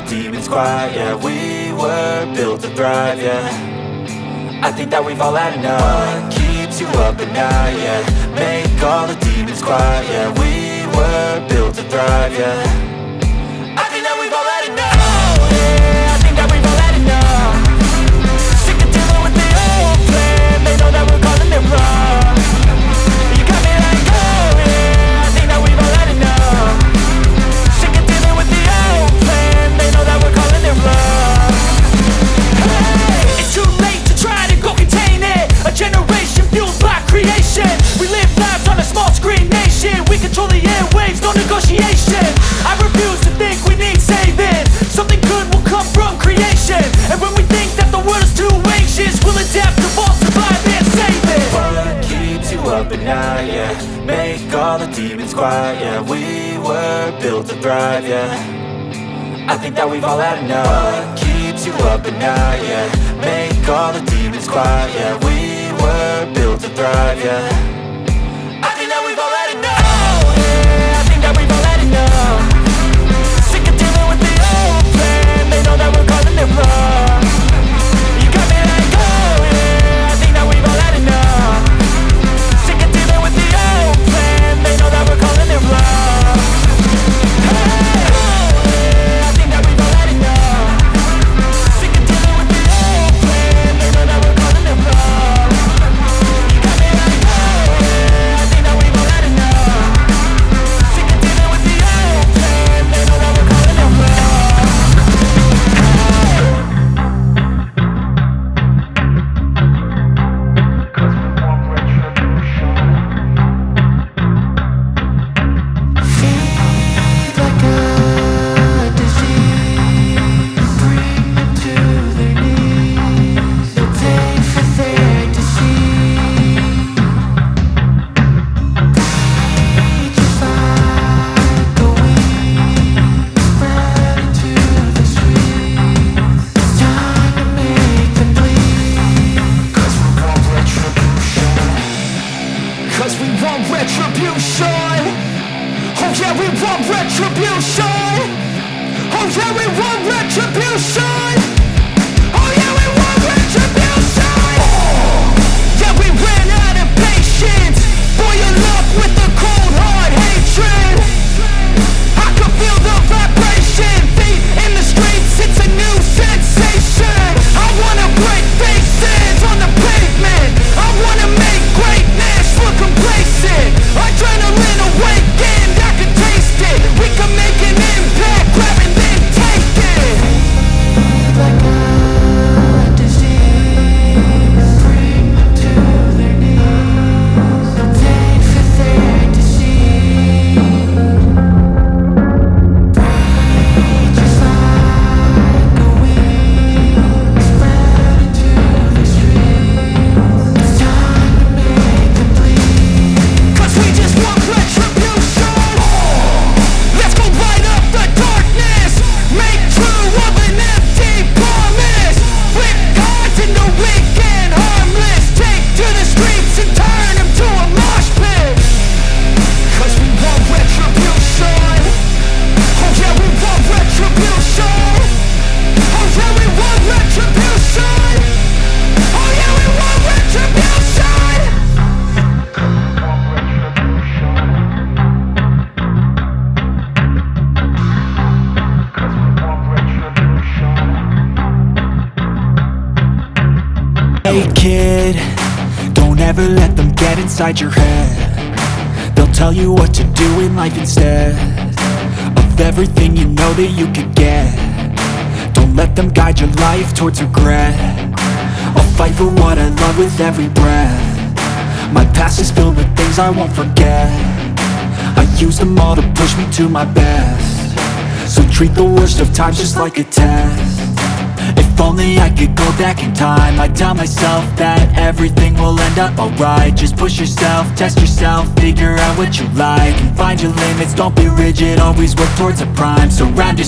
demons quiet, yeah. We were built to thrive, yeah. I think that we've all had enough. What keeps you up at night, yeah. Make all the demons quiet, yeah. We were built to thrive, yeah. I think that we've all had enough. Oh yeah, I think that we've all had enough. Sick of dealing with the old plan. They know that we're calling it wrong. You got me like, oh yeah, I think that we've all had enough. Sick of dealing with the old plan. They know that we're calling it wrong. Hey, it's too late to try to go contain it. A generation fueled by creation. We live lives on a small screen nation. We control the airwaves, no negotiation. I refuse to think we need saving. Something good will come from creation. And when we think that the world is too anxious, we'll adapt, evolve, survive and save it. What keeps you up at night, yeah. Make all the demons quiet, yeah. We were built to thrive, yeah. I think that we've all had enough. What keeps you up at night, yeah. Make all the demons quiet, yeah. We were built to thrive, yeah. I think that we've all had enough. Oh yeah, I think that we've all had enough. Sick of dealing with the old plan. They know that we're calling it wrong. You got me like, oh yeah, I think that we've all had enough. Sick of dealing with the old plan. They know that we're calling it wrong. Hey, oh yeah, I think that we've all had enough. Sick of dealing with the old plan. They know that we're calling it wrong. You got me like, oh yeah, I think that we've all had enough. Sick of dealing with the old plan. They know that we're calling it wrong. Feed like a disease, bring them to their knees. They'll pay for their deceit. Bleed just like a weed, spread into the streets. It's time to make them bleed. 'Cause we want retribution. 'Cause we want retribution. Oh yeah, we want retribution. Oh yeah, we want retribution. Oh yeah, we want retribution. Yeah, we ran out of patience. Boil up with the cold hard hatred. I can feel the vibration. Feet in the streets, it's a new sensation. I wanna break faces on the pavement. I wanna make greatness look complacent. Adrenaline awakened, I can taste it. We can make an impact, grab and then take it. Like a disease, bring them to their knees. They'll pay for their deceit. Breathe just like a weed, spread into the streets. It's time to make them bleed. 'Cause we just want retribution. Let's go light up the darkness. Make true of an empty promise. Flip cards into weak and harmless. Take to the streets and turn them to a mosh pit. 'Cause we want retribution. Oh yeah, we want retribution. Oh yeah, we want retribution. Oh yeah, we want retribution. Hey kid, don't ever let them get inside your head. They'll tell you what to do in life instead of everything you know that you could get. Don't let them guide your life towards regret. I'll fight for what I love with every breath. My past is filled with things I won't forget. I use them all to push me to my best. So treat the worst of times just like a test. If only I could go back in time, I'd tell myself that everything will end up alright. Just push yourself, test yourself, figure out what you like, and find your limits, don't be rigid, always work towards a prime. Surround yourself